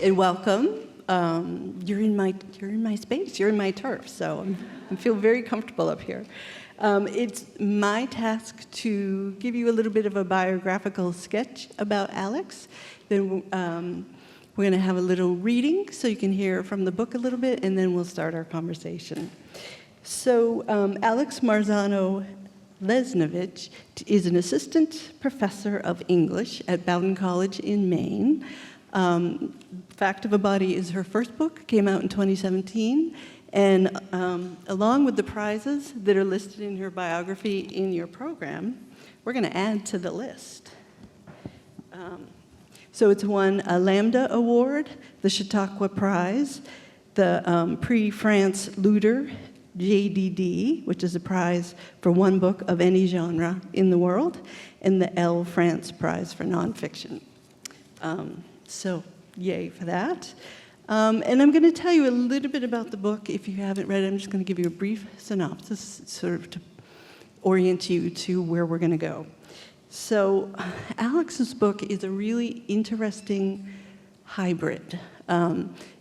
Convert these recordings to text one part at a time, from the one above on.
And welcome. You're in my space. You're in my turf. So I feel very comfortable up here. It's my task to give you a little bit of a biographical sketch about Alex. Then we're going to have a little reading so you can hear from the book a little bit, and then we'll start our conversation. So Alex Marzano-Lesnevich is an assistant professor of English at Bowdoin College in Maine. Fact of a Body is her first book, came out in 2017, and along with the prizes that are listed in her biography in your program, we're going to add to the list. So it's won a Lambda Award, the Chautauqua Prize, the Prix France Luder JDD, which is a prize for one book of any genre in the world, and the L France Prize for nonfiction. So yay for that. And I'm going to tell you a little bit about the book. If you haven't read it, I'm just going to give you a brief synopsis, sort of to orient you to where we're going to go. So Alex's book is a really interesting hybrid.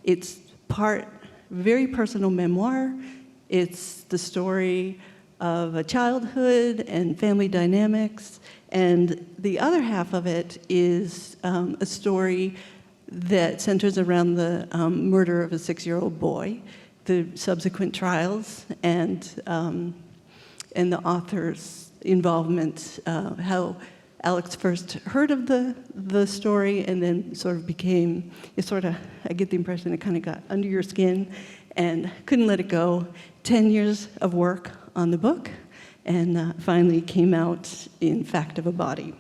It's part very personal memoir. It's the story of a childhood and family dynamics. And the other half of it is a story that centers around the murder of a 6-year-old boy, the subsequent trials, and the author's involvement, how Alex first heard of the story and then sort of became, I get the impression it kind of got under your skin and couldn't let it go. 10 years of work on the book, and finally came out in Fact of a Body.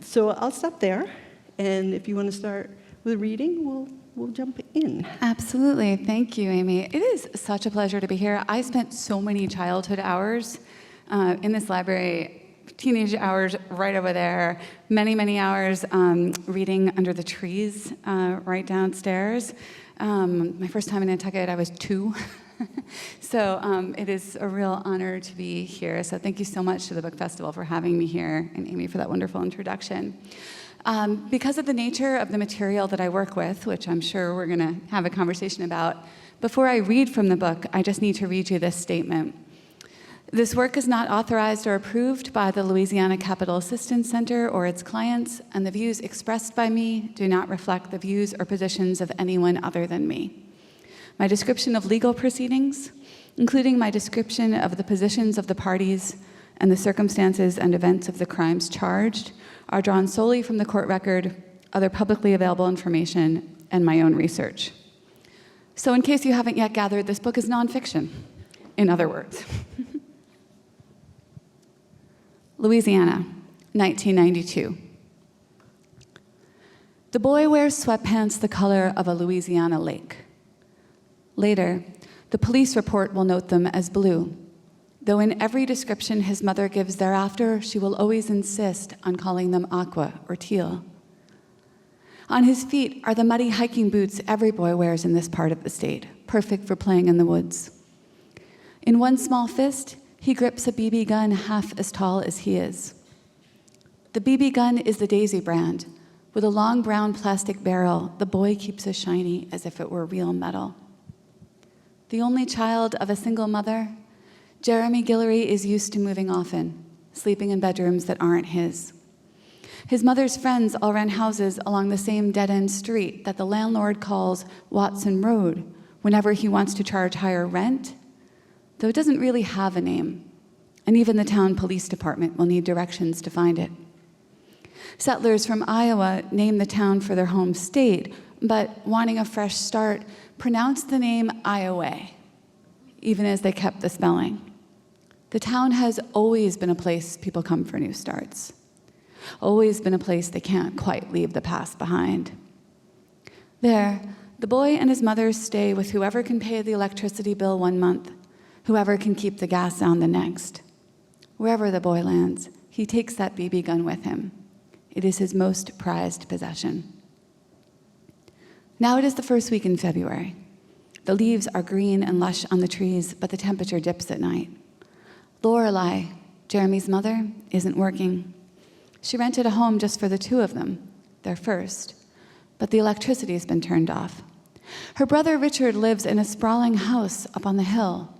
So I'll stop there, and if you want to start with reading, we'll jump in. Absolutely. Thank you, Amy. It is such a pleasure to be here. I spent so many childhood hours in this library, teenage hours right over there, many, many hours reading under the trees right downstairs. My first time in Nantucket, I was 2. So it is a real honor to be here. So thank you so much to the Book Festival for having me here, and Amy for that wonderful introduction. Because of the nature of the material that I work with, which I'm sure we're going to have a conversation about, before I read from the book, I just need to read you this statement. This work is not authorized or approved by the Louisiana Capital Assistance Center or its clients, and the views expressed by me do not reflect the views or positions of anyone other than me. My description of legal proceedings, including my description of the positions of the parties and the circumstances and events of the crimes charged, are drawn solely from the court record, other publicly available information, and my own research. So in case you haven't yet gathered, this book is nonfiction, in other words. Louisiana, 1992. The boy wears sweatpants the color of a Louisiana lake. Later, the police report will note them as blue, though in every description his mother gives thereafter, she will always insist on calling them aqua or teal. On his feet are the muddy hiking boots every boy wears in this part of the state, perfect for playing in the woods. In one small fist, he grips a BB gun half as tall as he is. The BB gun is the Daisy brand. With a long brown plastic barrel, the boy keeps as shiny as if it were real metal. The only child of a single mother, Jeremy Guillory is used to moving often, sleeping in bedrooms that aren't his. His mother's friends all rent houses along the same dead-end street that the landlord calls Watson Road whenever he wants to charge higher rent, though it doesn't really have a name, and even the town police department will need directions to find it. Settlers from Iowa name the town for their home state, but wanting a fresh start, pronounced the name Iowa, even as they kept the spelling. The town has always been a place people come for new starts, always been a place they can't quite leave the past behind. There, the boy and his mother stay with whoever can pay the electricity bill one month, whoever can keep the gas on the next. Wherever the boy lands, he takes that BB gun with him. It is his most prized possession. Now it is the first week in February. The leaves are green and lush on the trees, but the temperature dips at night. Lorelei, Jeremy's mother, isn't working. She rented a home just for the two of them, their first. but the electricity's been turned off. Her brother Richard lives in a sprawling house up on the hill,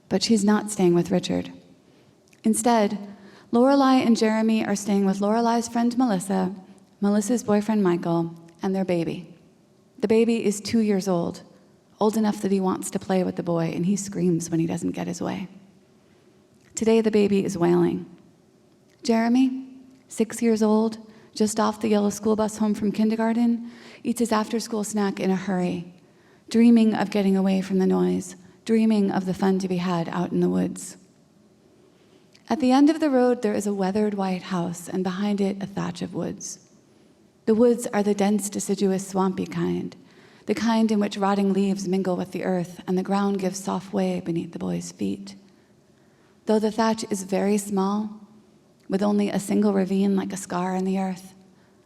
but she's not staying with Richard. Instead, Lorelai and Jeremy are staying with Lorelai's friend Melissa, Melissa's boyfriend Michael, and their baby. The baby is 2 years old enough that he wants to play with the boy, and he screams when he doesn't get his way. Today, the baby is wailing. Jeremy, 6 years old, just off the yellow school bus home from kindergarten, eats his after-school snack in a hurry, dreaming of getting away from the noise, dreaming of the fun to be had out in the woods. At the end of the road, there is a weathered white house, and behind it, a thatch of woods. The woods are the dense, deciduous, swampy kind, the kind in which rotting leaves mingle with the earth and the ground gives soft way beneath the boy's feet. Though the thatch is very small, with only a single ravine like a scar in the earth,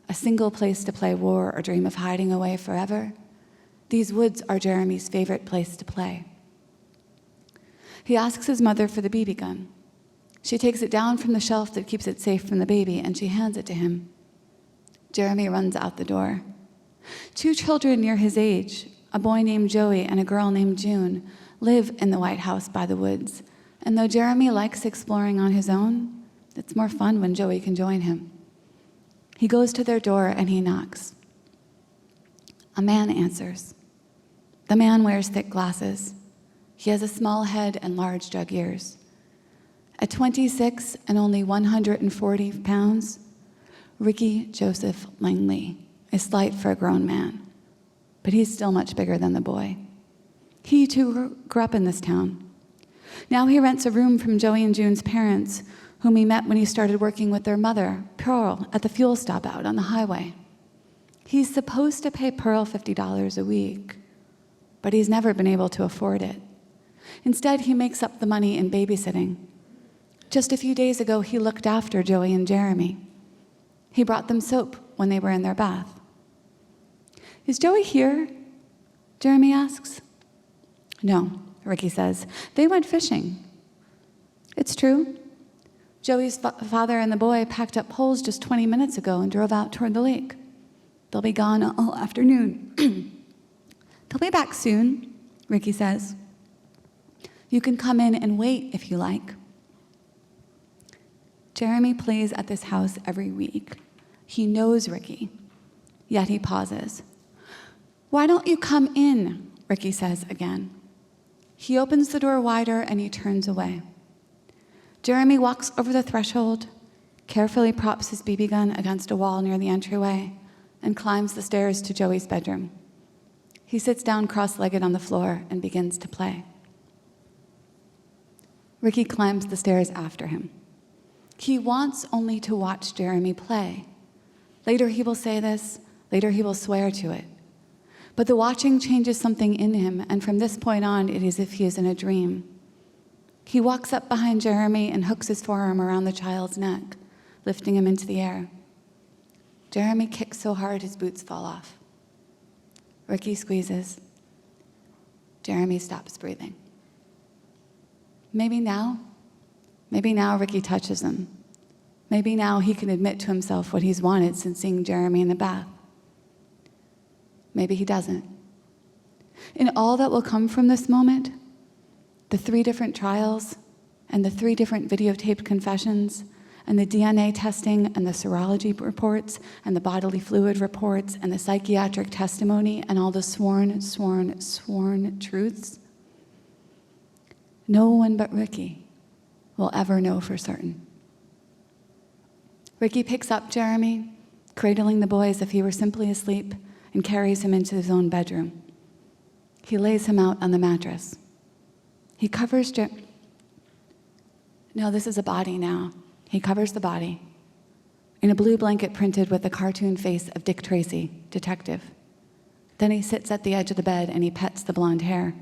a single place to play war or dream of hiding away forever, these woods are Jeremy's favorite place to play. He asks his mother for the BB gun. She takes it down from the shelf that keeps it safe from the baby, and she hands it to him. Jeremy runs out the door. 2 children near his age, a boy named Joey and a girl named June, live in the White House by the woods. And though Jeremy likes exploring on his own, it's more fun when Joey can join him. He goes to their door and he knocks. A man answers. The man wears thick glasses. He has a small head and large jug ears. At 26 and only 140 pounds, Ricky Joseph Langley is slight for a grown man, but he's still much bigger than the boy. He too grew up in this town. Now he rents a room from Joey and June's parents, whom he met when he started working with their mother, Pearl, at the fuel stop out on the highway. He's supposed to pay Pearl $50 a week, but he's never been able to afford it. Instead, he makes up the money in babysitting. Just a few days ago, he looked after Joey and Jeremy. He brought them soap when they were in their bath. Is Joey here? Jeremy asks. No, Ricky says. They went fishing. It's true. Joey's father and the boy packed up poles just 20 minutes ago and drove out toward the lake. They'll be gone all afternoon. They'll be back soon, Ricky says. You can come in and wait if you like. Jeremy plays at this house every week. He knows Ricky, yet he pauses. Why don't you come in? Ricky says again. He opens the door wider and he turns away. Jeremy walks over the threshold, carefully props his BB gun against a wall near the entryway, and climbs the stairs to Joey's bedroom. He sits down cross-legged on the floor and begins to play. Ricky climbs the stairs after him. He wants only to watch Jeremy play. Later he will say this, later he will swear to it. But the watching changes something in him, and from this point on, it is as if he is in a dream. He walks up behind Jeremy and hooks his forearm around the child's neck, lifting him into the air. Jeremy kicks so hard his boots fall off. Ricky squeezes. Jeremy stops breathing. Maybe now Ricky touches him. Maybe now he can admit to himself what he's wanted since seeing Jeremy in the bath. Maybe he doesn't. In all that will come from this moment, the 3 different trials and the 3 different videotaped confessions and the DNA testing and the serology reports and the bodily fluid reports and the psychiatric testimony and all the sworn truths, no one but Ricky will ever know for certain. Ricky picks up Jeremy, cradling the boy as if he were simply asleep, and carries him into his own bedroom. He lays him out on the mattress. He covers No, this is a body now. He covers the body in a blue blanket printed with the cartoon face of Dick Tracy, detective. Then he sits at the edge of the bed and he pets the blonde hair.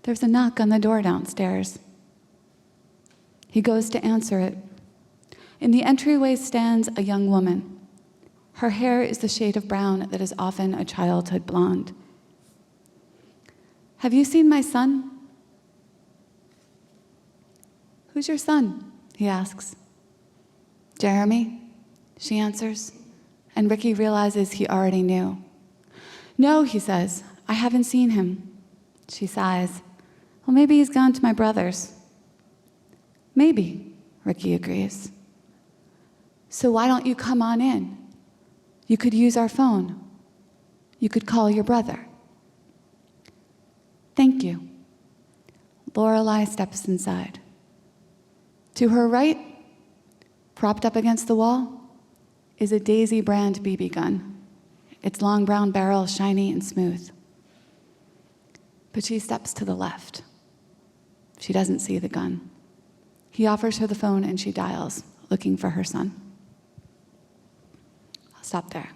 There's a knock on the door downstairs. He goes to answer it. In the entryway stands a young woman. Her hair is the shade of brown that is often a childhood blonde. Have you seen my son? Who's your son? He asks. Jeremy, she answers, And Ricky realizes he already knew. "No," he says, "I haven't seen him." She sighs. "Well, maybe he's gone to my brother's." "Maybe," Ricky agrees. "So why don't you come on in? You could use our phone. You could call your brother." "Thank you." Lorelei steps inside. To her right, propped up against the wall, is a Daisy brand BB gun, its long brown barrel shiny and smooth. But she steps to the left. She doesn't see the gun. He offers her the phone and she dials, looking for her son. I'll stop there.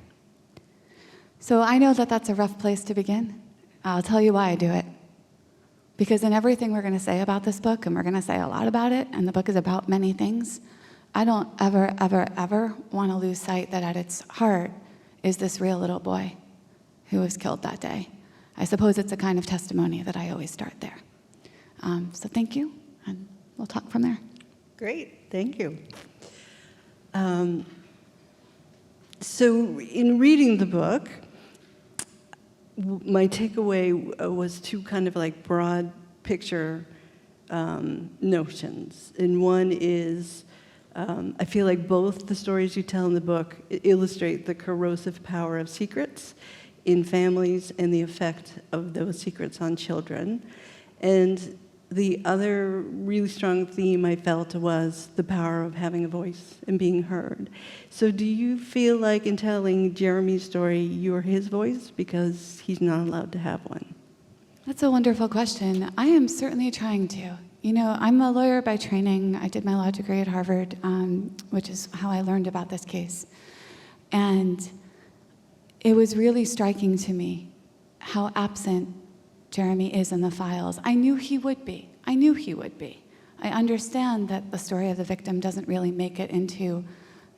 So I know that that's a rough place to begin. I'll tell you why I do it. Because in everything we're going to say about this book, and we're going to say a lot about it, and the book is about many things, I don't ever, ever, ever want to lose sight that at its heart is this real little boy who was killed that day. I suppose it's a kind of testimony that I always start there. So thank you, and we'll talk from there. Great, thank you. So in reading the book, my takeaway was two kind of like broad picture notions. And one is, I feel like both the stories you tell in the book illustrate the corrosive power of secrets in families and the effect of those secrets on children. And the other really strong theme I felt was the power of having a voice and being heard. So do you feel like in telling Jeremy's story, you're his voice because he's not allowed to have one? That's a wonderful question. I am certainly trying to. You know, I'm a lawyer by training. I did my law degree at Harvard, which is how I learned about this case. And it was really striking to me how absent Jeremy is in the files. I knew he would be. I knew he would be. I understand that the story of the victim doesn't really make it into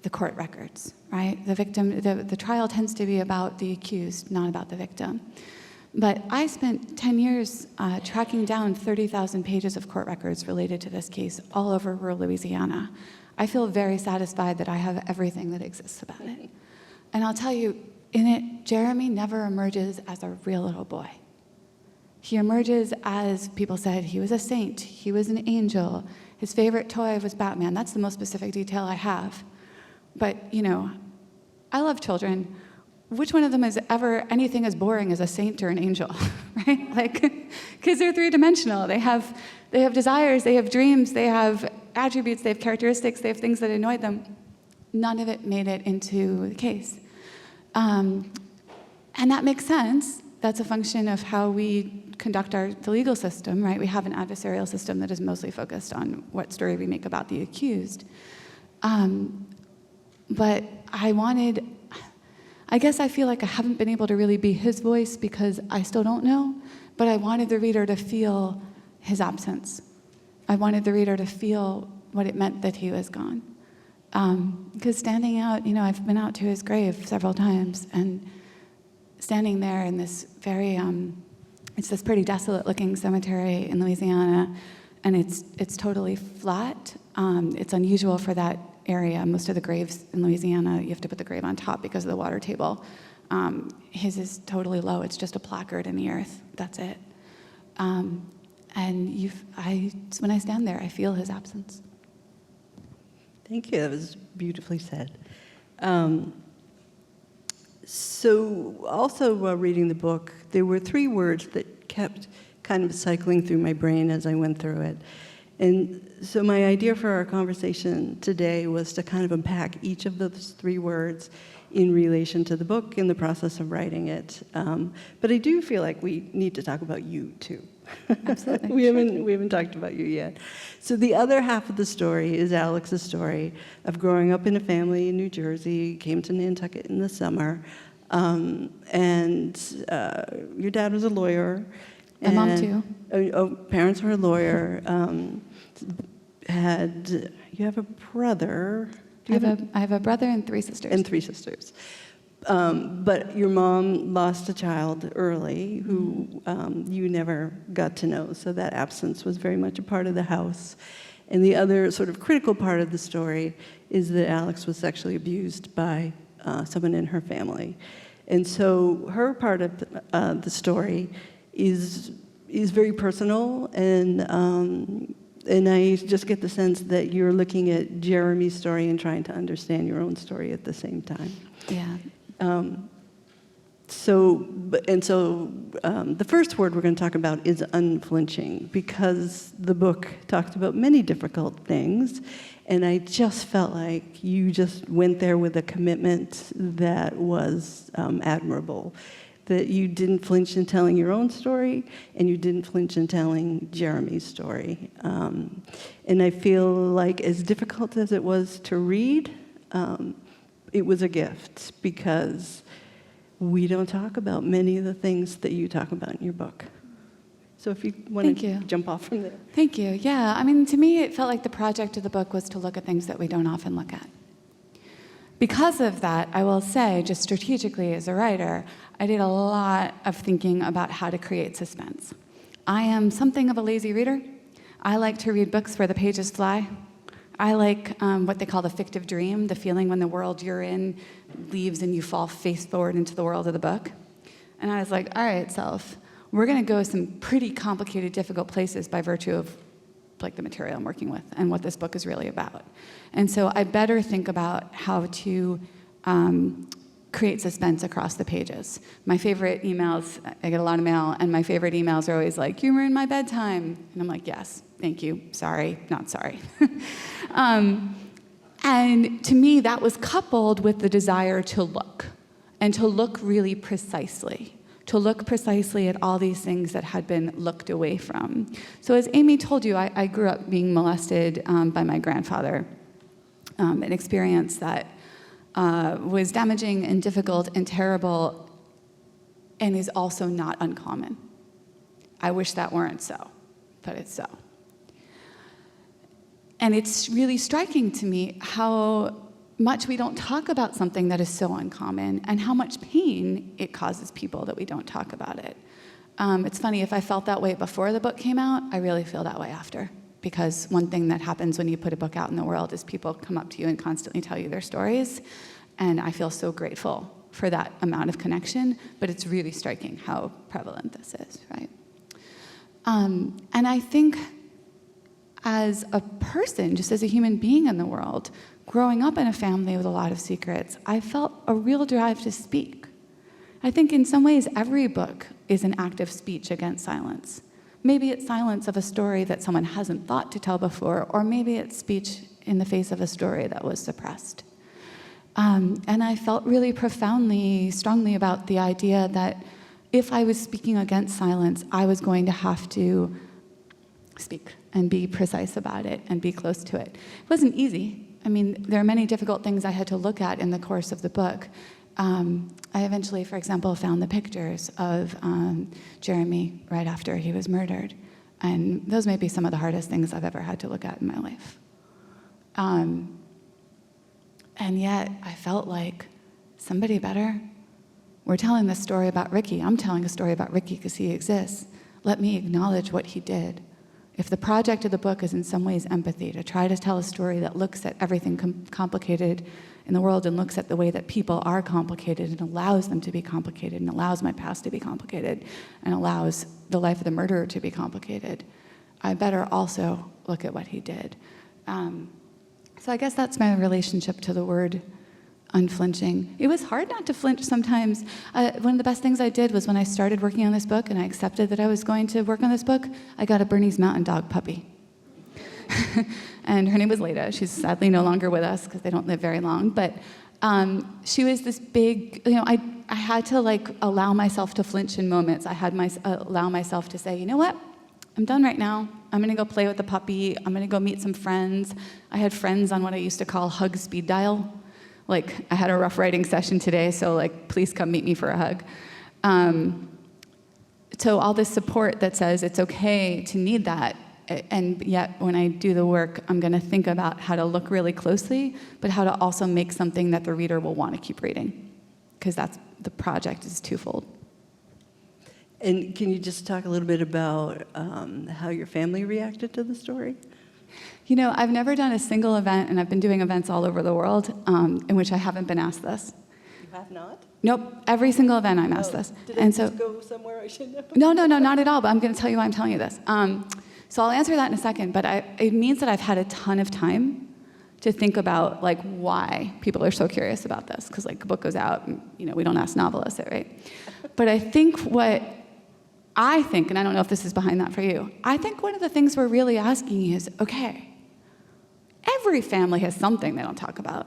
the court records, right? The trial tends to be about the accused, not about the victim. But I spent 10 years tracking down 30,000 pages of court records related to this case all over rural Louisiana. I feel very satisfied that I have everything that exists about it. And I'll tell you, in it, Jeremy never emerges as a real little boy. He emerges as people said he was a saint, he was an angel, his favorite toy was Batman. That's the most specific detail I have. But, you know, I love children. Which one of them is ever anything as boring as a saint or an angel, right? Like, kids are three-dimensional. They have desires, they have dreams, they have attributes, they have characteristics, they have things that annoy them. None of it made it into the case. And that makes sense. That's a function of how we conduct the legal system, right? We have an adversarial system that is mostly focused on what story we make about the accused. But I guess I feel like I haven't been able to really be his voice because I still don't know, but I wanted the reader to feel his absence. I wanted the reader to feel what it meant that he was gone. Because standing out, you know, I've been out to his grave several times, and standing there in this very, it's this pretty desolate-looking cemetery in Louisiana, and it's totally flat. It's unusual for that area. Most of the graves in Louisiana, you have to put the grave on top because of the water table. His is totally low. It's just a placard in the earth. That's it. And when I stand there, I feel his absence. Thank you. That was beautifully said. So also while reading the book, there were 3 words that kept kind of cycling through my brain as I went through it. And so my idea for our conversation today was to kind of unpack each of those 3 words in relation to the book in the process of writing it. But I do feel like we need to talk about you, too. Absolutely. we haven't talked about you yet. So the other half of the story is Alex's story of growing up in a family in New Jersey, came to Nantucket in the summer, and your dad was a lawyer. My mom, too. Parents were a lawyer. You have a brother? I have a brother and 3 sisters. And 3 sisters. But your mom lost a child early who you never got to know, so that absence was very much a part of the house. And the other sort of critical part of the story is that Alex was sexually abused by someone in her family. And so her part of the story is very personal, and I just get the sense that you're looking at Jeremy's story and trying to understand your own story at the same time. Yeah. The first word we're going to talk about is unflinching, because the book talks about many difficult things, and I just felt like you just went there with a commitment that was admirable, that you didn't flinch in telling your own story, and you didn't flinch in telling Jeremy's story. And I feel like, as difficult as it was to read, it was a gift, because we don't talk about many of the things that you talk about in your book. So if you want to jump off from there. Thank you. Yeah, I mean, to me, it felt like the project of the book was to look at things that we don't often look at. Because of that, I will say, just strategically as a writer, I did a lot of thinking about how to create suspense. I am something of a lazy reader. I like to read books where the pages fly. I like what they call the fictive dream, the feeling when the world you're in leaves and you fall face forward into the world of the book. And I was like, all right, self, we're going to go some pretty complicated, difficult places by virtue of like the material I'm working with and what this book is really about. And so I better think about how to create suspense across the pages. My favorite emails, I get a lot of mail, and my favorite emails are always like, you ruined my bedtime. And I'm like, yes, thank you, sorry, not sorry. And to me, that was coupled with the desire to look, and to look really precisely, to look precisely at all these things that had been looked away from. So as Amy told you, I grew up being molested by my grandfather, an experience that was damaging and difficult and terrible, and is also not uncommon. I wish that weren't so, but it's so. And it's really striking to me how much we don't talk about something that is so uncommon, and how much pain it causes people that we don't talk about it. It's funny, if I felt that way before the book came out, I really feel that way after. Because one thing that happens when you put a book out in the world is people come up to you and constantly tell you their stories. And I feel so grateful for that amount of connection, but it's really striking how prevalent this is, right? And I think as a person, just as a human being in the world, growing up in a family with a lot of secrets, I felt a real drive to speak. I think in some ways every book is an act of speech against silence. Maybe it's silence of a story that someone hasn't thought to tell before, or maybe it's speech in the face of a story that was suppressed. And I felt really profoundly, strongly about the idea that if I was speaking against silence, I was going to have to speak and be precise about it and be close to it. It wasn't easy. I mean, there are many difficult things I had to look at in the course of the book. I eventually, for example, found the pictures of Jeremy right after he was murdered. And those may be some of the hardest things I've ever had to look at in my life. And yet, I felt like somebody better. We're telling this story about Ricky. I'm telling a story about Ricky because he exists. Let me acknowledge what he did. If the project of the book is in some ways empathy, to try to tell a story that looks at everything complicated in the world and looks at the way that people are complicated and allows them to be complicated and allows my past to be complicated and allows the life of the murderer to be complicated, I better also look at what he did. So I guess that's my relationship to the word unflinching. It was hard not to flinch sometimes. One of the best things I did was when I started working on this book and I accepted that I was going to work on this book, I got a Bernese Mountain Dog puppy. And her name was Leda. She's sadly no longer with us because they don't live very long. But she was this big, I had to allow myself to flinch in moments. I had allow myself to say, you know what? I'm done right now. I'm going to go play with the puppy. I'm going to go meet some friends. I had friends on what I used to call hug speed dial. Like, I had a rough writing session today, so please come meet me for a hug. So all this support that says it's okay to need that, and yet when I do the work, I'm going to think about how to look really closely, but how to also make something that the reader will want to keep reading, because that's the project is twofold. And can you just talk a little bit about how your family reacted to the story? I've never done a single event, and I've been doing events all over the world, in which I haven't been asked this. You have not? Nope, every single event I'm asked this. Did And I so, just go somewhere I should know? no, not at all, but I'm going to tell you why I'm telling you this. So I'll answer that in a second, but it means that I've had a ton of time to think about like why people are so curious about this, because like the book goes out and we don't ask novelists it, right? But I think and I don't know if this is behind that for you, I think one of the things we're really asking is, okay, every family has something they don't talk about.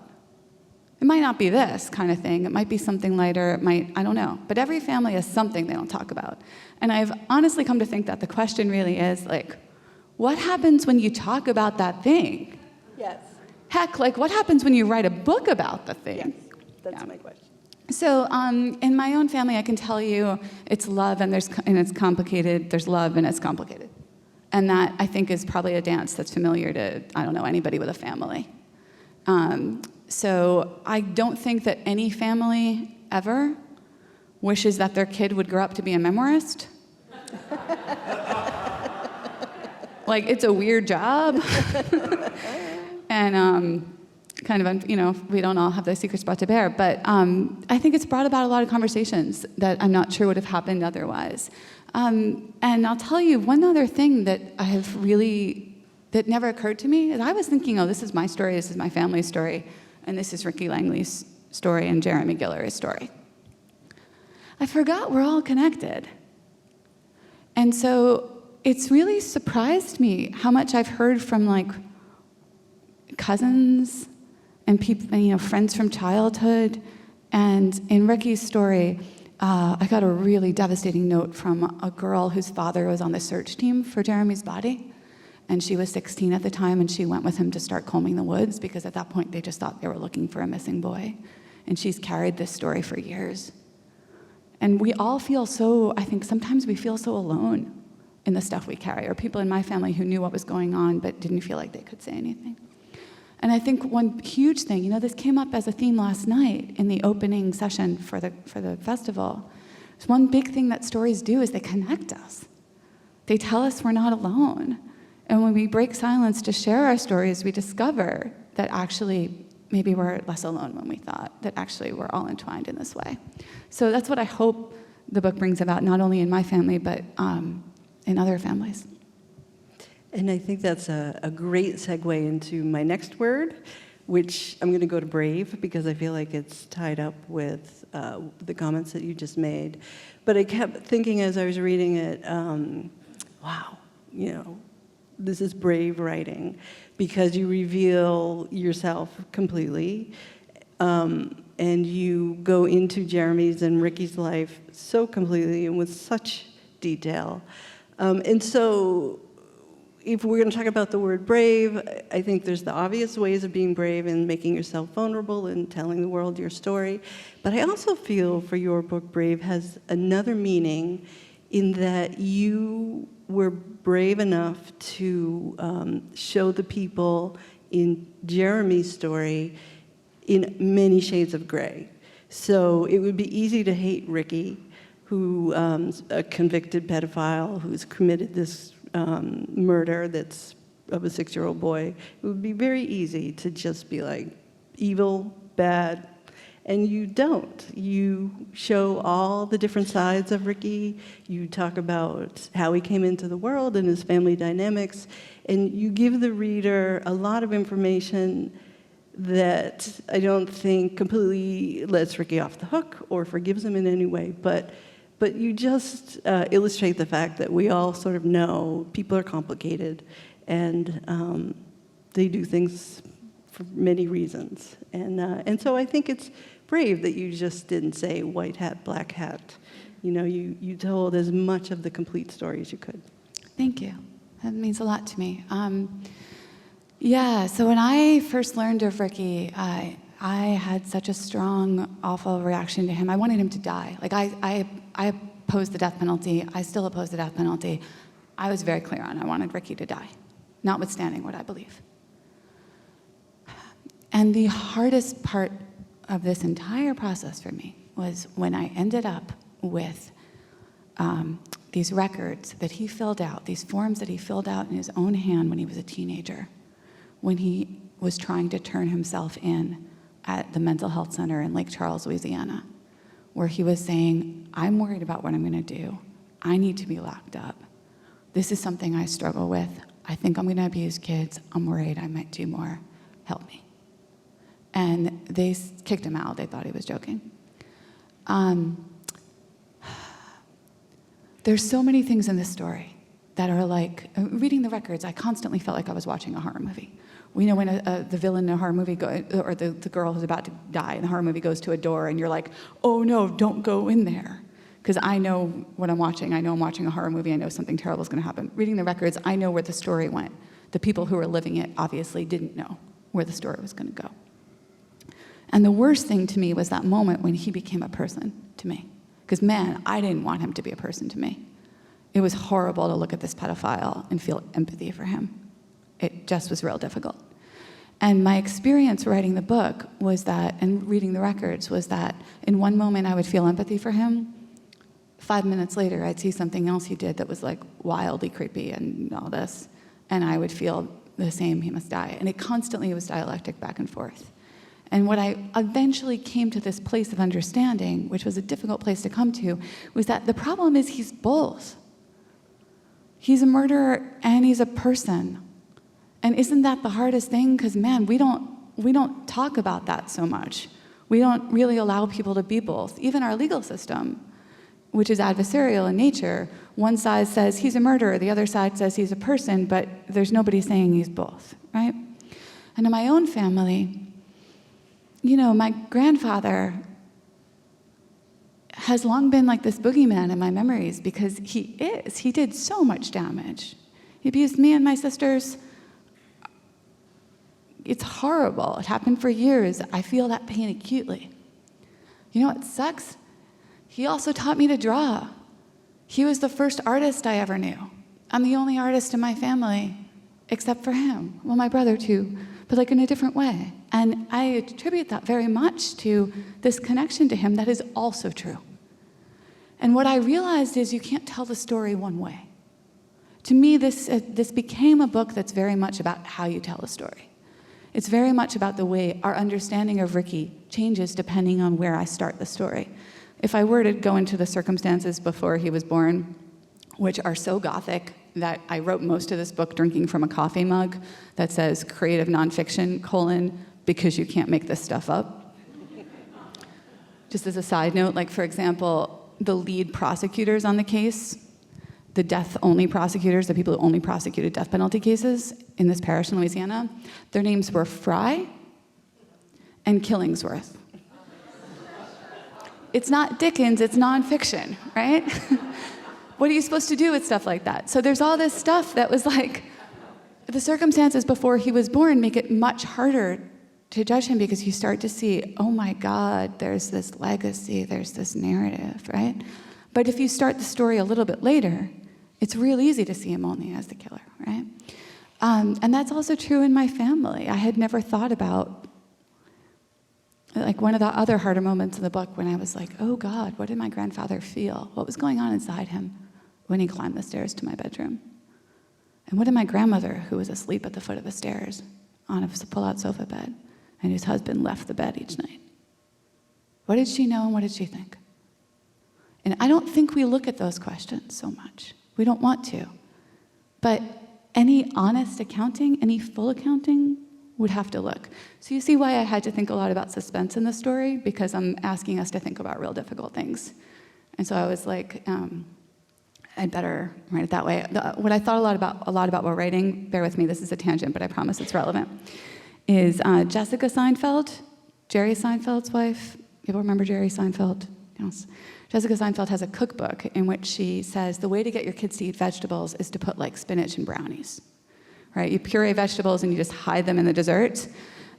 It might not be this kind of thing, it might be something lighter, I don't know, but every family has something they don't talk about. And I've honestly come to think that the question really is like, what happens when you talk about that thing? Yes. Heck, like what happens when you write a book about the thing? Yes, that's my question. So in my own family, I can tell you it's love and it's complicated. There's love and it's complicated. And that, I think, is probably a dance that's familiar to, I don't know, anybody with a family. So I don't think that any family ever wishes that their kid would grow up to be a memoirist. Like, it's a weird job. And we don't all have those secrets brought to bear. But I think it's brought about a lot of conversations that I'm not sure would have happened otherwise. And I'll tell you one other thing that that never occurred to me is I was thinking, oh, this is my story, this is my family's story, and this is Ricky Langley's story and Jeremy Guillory's story. I forgot we're all connected. And so it's really surprised me how much I've heard from like cousins and people, friends from childhood. And in Ricky's story, I got a really devastating note from a girl whose father was on the search team for Jeremy's body. And she was 16 at the time, and she went with him to start combing the woods because at that point they just thought they were looking for a missing boy. And she's carried this story for years. And we all feel I think sometimes we feel so alone in the stuff we carry, or people in my family who knew what was going on but didn't feel like they could say anything. And I think one huge thing, this came up as a theme last night in the opening session for the festival. It's one big thing that stories do is they connect us. They tell us we're not alone. And when we break silence to share our stories, we discover that actually maybe we're less alone when we thought, that actually we're all entwined in this way. So that's what I hope the book brings about, not only in my family, but in other families. And I think that's a great segue into my next word, which I'm going to go to brave, because I feel like it's tied up with the comments that you just made. But I kept thinking as I was reading it, wow, this is brave writing, because you reveal yourself completely, and you go into Jeremy's and Ricky's life so completely and with such detail. And so if we're going to talk about the word brave, I think there's the obvious ways of being brave and making yourself vulnerable and telling the world your story. But I also feel for your book, Brave has another meaning in that you were brave enough to show the people in Jeremy's story in many shades of gray. So it would be easy to hate Ricky, who a convicted pedophile who's committed this murder that's of a 6-year-old boy. It would be very easy to just be like, evil, bad, and you don't. You show all the different sides of Ricky. You talk about how he came into the world and his family dynamics, and you give the reader a lot of information that I don't think completely lets Ricky off the hook or forgives him in any way, but you just illustrate the fact that we all sort of know people are complicated, and they do things for many reasons. And so I think it's brave that you just didn't say white hat, black hat. You told as much of the complete story as you could. Thank you. That means a lot to me. So when I first learned of Ricky, I had such a strong, awful reaction to him. I wanted him to die. Like, I opposed the death penalty. I still oppose the death penalty. I was very clear on I wanted Ricky to die, notwithstanding what I believe. And the hardest part of this entire process for me was when I ended up with these records that he filled out, these forms that he filled out in his own hand when he was a teenager, when he was trying to turn himself in at the mental health center in Lake Charles, Louisiana, where he was saying, I'm worried about what I'm going to do. I need to be locked up. This is something I struggle with. I think I'm going to abuse kids. I'm worried I might do more. Help me. And they kicked him out. They thought he was joking. There's so many things in this story that are like, reading the records, I constantly felt like I was watching a horror movie. We know when the villain in a horror movie, or the girl who's about to die in the horror movie goes to a door and you're like, oh no, don't go in there. Because I know what I'm watching. I know I'm watching a horror movie. I know something terrible is going to happen. Reading the records, I know where the story went. The people who were living it obviously didn't know where the story was going to go. And the worst thing to me was that moment when he became a person to me. Because man, I didn't want him to be a person to me. It was horrible to look at this pedophile and feel empathy for him. It just was real difficult. And my experience writing the book was that, and reading the records, was that in one moment I would feel empathy for him. 5 minutes later, I'd see something else he did that was like wildly creepy and all this, and I would feel the same, he must die. And it constantly was dialectic back and forth. And what I eventually came to this place of understanding, which was a difficult place to come to, was that the problem is he's both. He's a murderer and he's a person. And isn't that the hardest thing? Because man, we don't talk about that so much. We don't really allow people to be both. Even our legal system, which is adversarial in nature, one side says he's a murderer, the other side says he's a person, but there's nobody saying he's both, right? And in my own family, you know, my grandfather has long been like this boogeyman in my memories because he did so much damage. He abused me and my sisters. It's horrible. It happened for years. I feel that pain acutely. You know what sucks? He also taught me to draw. He was the first artist I ever knew. I'm the only artist in my family, except for him. Well, my brother too, but like in a different way. And I attribute that very much to this connection to him that is also true. And what I realized is you can't tell the story one way. To me, this became a book that's very much about how you tell a story. It's very much about the way our understanding of Ricky changes depending on where I start the story. If I were to go into the circumstances before he was born, which are so gothic that I wrote most of this book drinking from a coffee mug that says creative nonfiction, because you can't make this stuff up. Just as a side note, like for example, the lead prosecutors on the case, the death-only prosecutors, the people who only prosecuted death penalty cases in this parish in Louisiana, their names were Fry and Killingsworth. It's not Dickens, it's nonfiction, right? What are you supposed to do with stuff like that? So there's all this stuff that was like, the circumstances before he was born make it much harder to judge him because you start to see, oh my God, there's this legacy, there's this narrative, right? But if you start the story a little bit later, it's real easy to see him only as the killer, right? And that's also true in my family. I had never thought about, like one of the other harder moments in the book when I was like, oh God, what did my grandfather feel? What was going on inside him when he climbed the stairs to my bedroom? And what did my grandmother, who was asleep at the foot of the stairs on a pull-out sofa bed, and whose husband left the bed each night, what did she know and what did she think? And I don't think we look at those questions so much. We don't want to. But any honest accounting, any full accounting, would have to look. So you see why I had to think a lot about suspense in the story, because I'm asking us to think about real difficult things. And so I was like, I'd better write it that way. What I thought a lot about while writing, bear with me, this is a tangent, but I promise it's relevant, is Jessica Seinfeld, Jerry Seinfeld's wife. People remember Jerry Seinfeld? Yes. Jessica Seinfeld has a cookbook in which she says the way to get your kids to eat vegetables is to put like spinach and brownies, right? You puree vegetables and you just hide them in the dessert.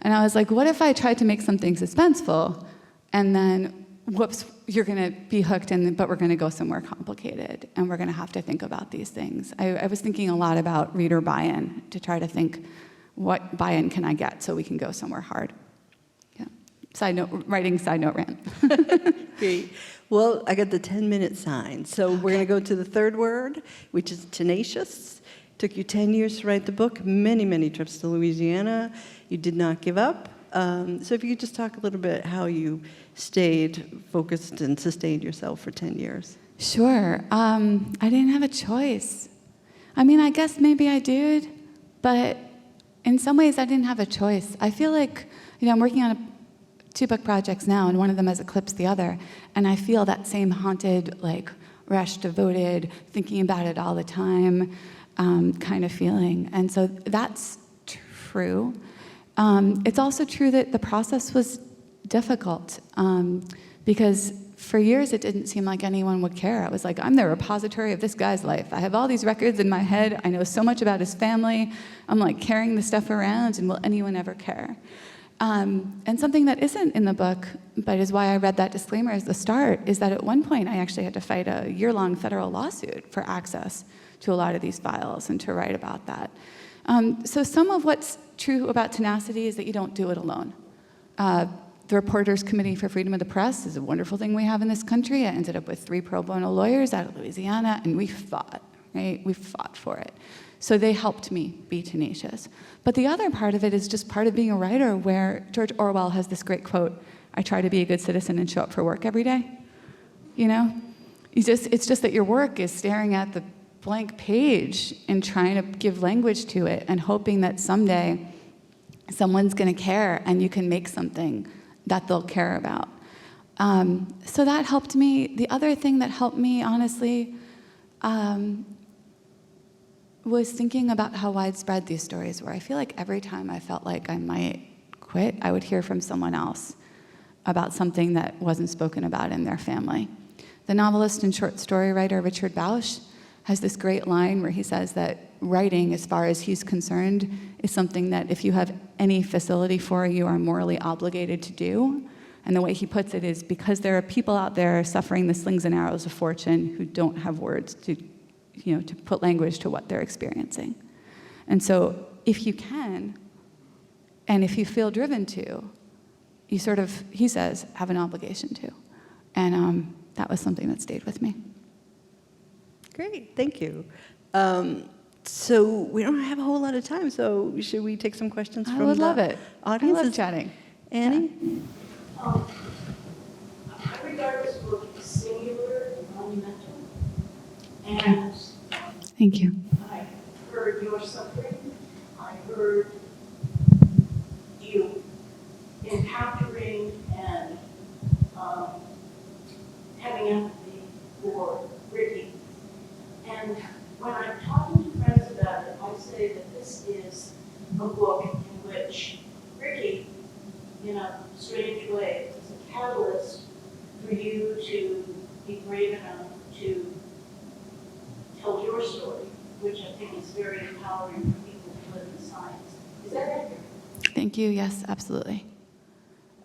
And I was like, what if I tried to make something suspenseful and then, whoops, you're gonna be hooked, but we're gonna go somewhere complicated and we're gonna have to think about these things. I was thinking a lot about reader buy-in to try to think, what buy-in can I get so we can go somewhere hard? Yeah. Side note rant. Great. Well, I got the 10-minute sign. So we're going to go to the third word, which is tenacious. Took you 10 years to write the book, many, many trips to Louisiana. You did not give up. So if you could just talk a little bit how you stayed focused and sustained yourself for 10 years. Sure. I didn't have a choice. I mean, I guess maybe I did, but in some ways I didn't have a choice. I feel like, I'm working on 2 book projects now, and one of them has eclipsed the other, and I feel that same haunted, rush, devoted, thinking about it all the time kind of feeling. And so that's true. It's also true that the process was difficult because for years it didn't seem like anyone would care. I was like, I'm the repository of this guy's life. I have all these records in my head. I know so much about his family. I'm like carrying the stuff around, and will anyone ever care? And something that isn't in the book, but is why I read that disclaimer as the start, is that at one point I actually had to fight a year-long federal lawsuit for access to a lot of these files and to write about that. So some of what's true about Tenacity is that you don't do it alone. The Reporters Committee for Freedom of the Press is a wonderful thing we have in this country. I ended up with 3 pro bono lawyers out of Louisiana, and we fought, right? We fought for it. So they helped me be tenacious. But the other part of it is just part of being a writer, where George Orwell has this great quote, I try to be a good citizen and show up for work every day. It's just that your work is staring at the blank page and trying to give language to it and hoping that someday someone's going to care and you can make something that they'll care about. So that helped me. The other thing that helped me, honestly, was thinking about how widespread these stories were. I feel like every time I felt like I might quit, I would hear from someone else about something that wasn't spoken about in their family. The novelist and short story writer Richard Bausch has this great line where he says that writing, as far as he's concerned, is something that if you have any facility for, you are morally obligated to do. And the way he puts it is because there are people out there suffering the slings and arrows of fortune who don't have words to put language to what they're experiencing. And so if you can, and if you feel driven to, you sort of, he says, have an obligation to. And that was something that stayed with me. Great, thank you. So we don't have a whole lot of time, so should we take some questions from the audience? I would love it. I love chatting. Annie? I regard this book as singular and monumental. And Thank you. I heard your suffering. I heard you encountering and having empathy for Ricky. And when I'm talking to friends about it, I say that this is a book in which Ricky, in a strange way, is a catalyst for you to be brave enough to tell your story, which I think is very empowering for people who live in science. Is that accurate? Thank you. Yes, absolutely.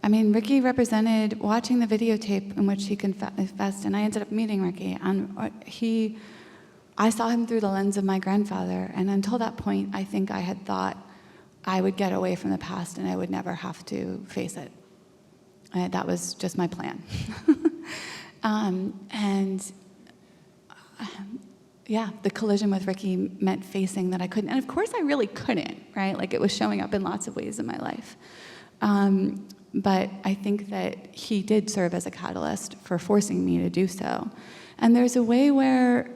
I mean, Ricky represented watching the videotape in which he confessed, and I ended up meeting Ricky, and I saw him through the lens of my grandfather, and until that point, I think I had thought I would get away from the past and I would never have to face it. That was just my plan. Yeah, the collision with Ricky meant facing that I couldn't. And of course I really couldn't, right? Like it was showing up in lots of ways in my life. But I think that he did serve as a catalyst for forcing me to do so. And there's a way where,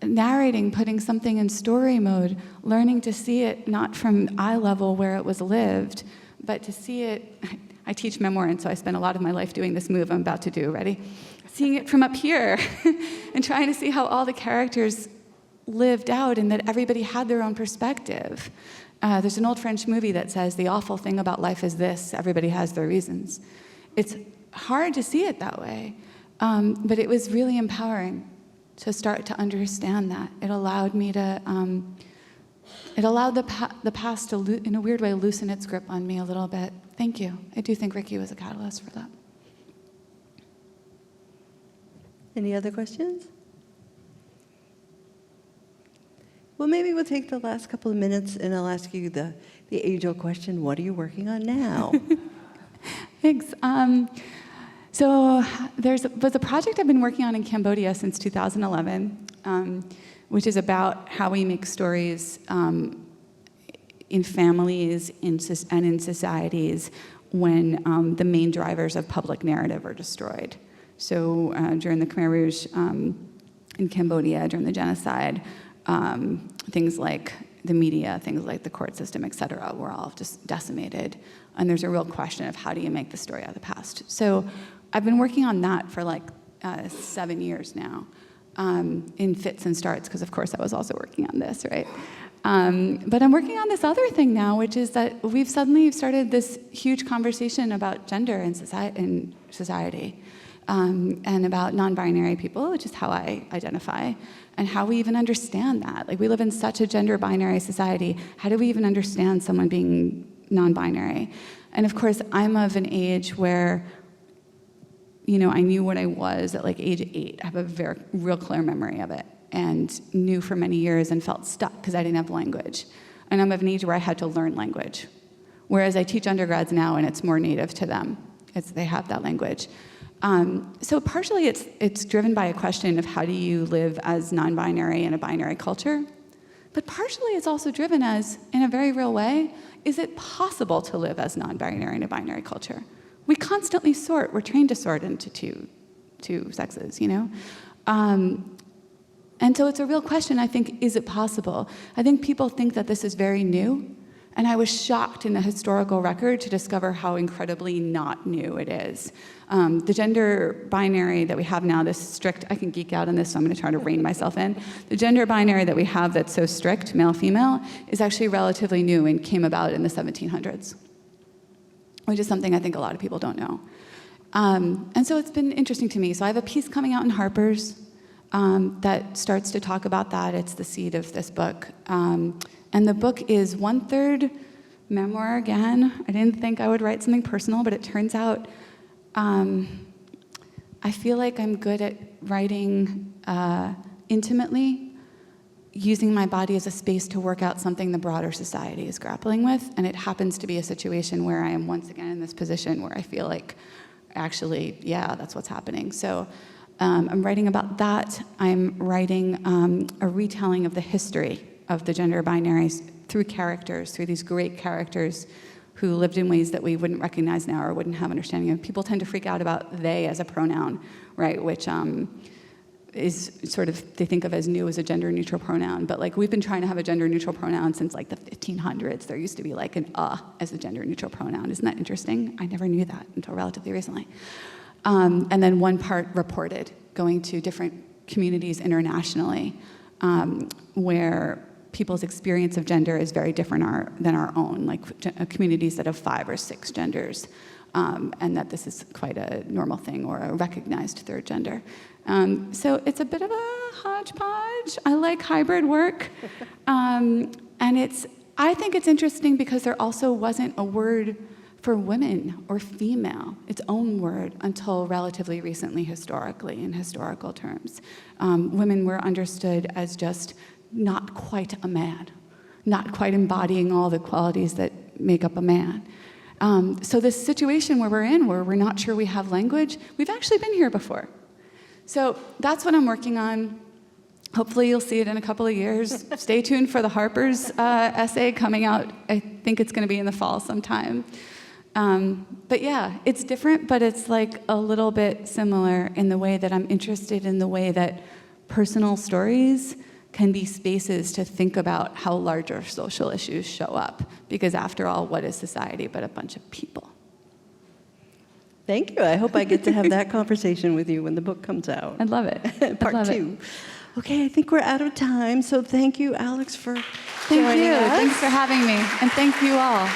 narrating, putting something in story mode, learning to see it not from eye level where it was lived, but to see it, I teach memoir, and so I spend a lot of my life doing this move I'm about to do, ready? Seeing it from up here and trying to see how all the characters lived out and that everybody had their own perspective. There's an old French movie that says, the awful thing about life is this, everybody has their reasons. It's hard to see it that way, but it was really empowering to start to understand that. It allowed me to, it allowed the past to, in a weird way, loosen its grip on me a little bit. Thank you. I do think Ricky was a catalyst for that. Any other questions? Well, maybe we'll take the last couple of minutes and I'll ask you the age-old question, what are you working on now? Thanks. So was a project I've been working on in Cambodia since 2011, which is about how we make stories in families and in societies when the main drivers of public narrative are destroyed. So during the Khmer Rouge in Cambodia, during the genocide, things like the media, things like the court system, et cetera, were all just decimated. And there's a real question of how do you make the story out of the past. So I've been working on that for like 7 years now, in fits and starts, because of course I was also working on this, right? But I'm working on this other thing now, which is that we've suddenly started this huge conversation about gender in society, and about non-binary people, which is how I identify, and how we even understand that. Like, we live in such a gender-binary society. How do we even understand someone being non-binary? And of course, I'm of an age where, you know, I knew what I was at like age 8. I have a very real clear memory of it, and knew for many years and felt stuck because I didn't have language. And I'm of an age where I had to learn language. Whereas I teach undergrads now, and it's more native to them. They have that language. So partially it's driven by a question of how do you live as non-binary in a binary culture, but partially it's also driven as, in a very real way, is it possible to live as non-binary in a binary culture? We constantly sort, we're trained to sort into two sexes, you know? And so it's a real question, I think, is it possible? I think people think that this is very new, and I was shocked in the historical record to discover how incredibly not new it is. The gender binary that we have now, this strict, I can geek out on this, so I'm gonna try to rein myself in. The gender binary that we have that's so strict, male-female, is actually relatively new and came about in the 1700s, which is something I think a lot of people don't know. And so it's been interesting to me. So I have a piece coming out in Harper's that starts to talk about that. It's the seed of this book. And the book is 1/3 memoir again. I didn't think I would write something personal, but it turns out I feel like I'm good at writing intimately, using my body as a space to work out something the broader society is grappling with. And it happens to be a situation where I am once again in this position where I feel like, actually, yeah, that's what's happening. So I'm writing about that. I'm writing a retelling of the history of the gender binaries through characters, through these great characters who lived in ways that we wouldn't recognize now or wouldn't have understanding of. People tend to freak out about they as a pronoun, right, which is sort of, they think of as new as a gender-neutral pronoun, but like we've been trying to have a gender-neutral pronoun since like the 1500s. There used to be like an as a gender-neutral pronoun. Isn't that interesting? I never knew that until relatively recently. And then one part reported, going to different communities internationally, where people's experience of gender is very different than our own, like communities that have 5 or 6 genders, and that this is quite a normal thing or a recognized third gender. So it's a bit of a hodgepodge. I like hybrid work. And I think it's interesting because there also wasn't a word for women or female, its own word, until relatively recently historically, in historical terms. Women were understood as just not quite a man, not quite embodying all the qualities that make up a man. So this situation where we're in, where we're not sure we have language, we've actually been here before. So that's what I'm working on. Hopefully you'll see it in a couple of years. Stay tuned for the Harper's essay coming out. I think it's going to be in the fall sometime. But yeah, it's different, but it's like a little bit similar in the way that I'm interested in the way that personal stories can be spaces to think about how larger social issues show up. Because after all, what is society but a bunch of people? Thank you. I hope I get to have that conversation with you when the book comes out. I'd love it. Part 2. Okay, I think we're out of time, so thank you, Alex, for joining us. Thank you. Thanks for having me, and thank you all.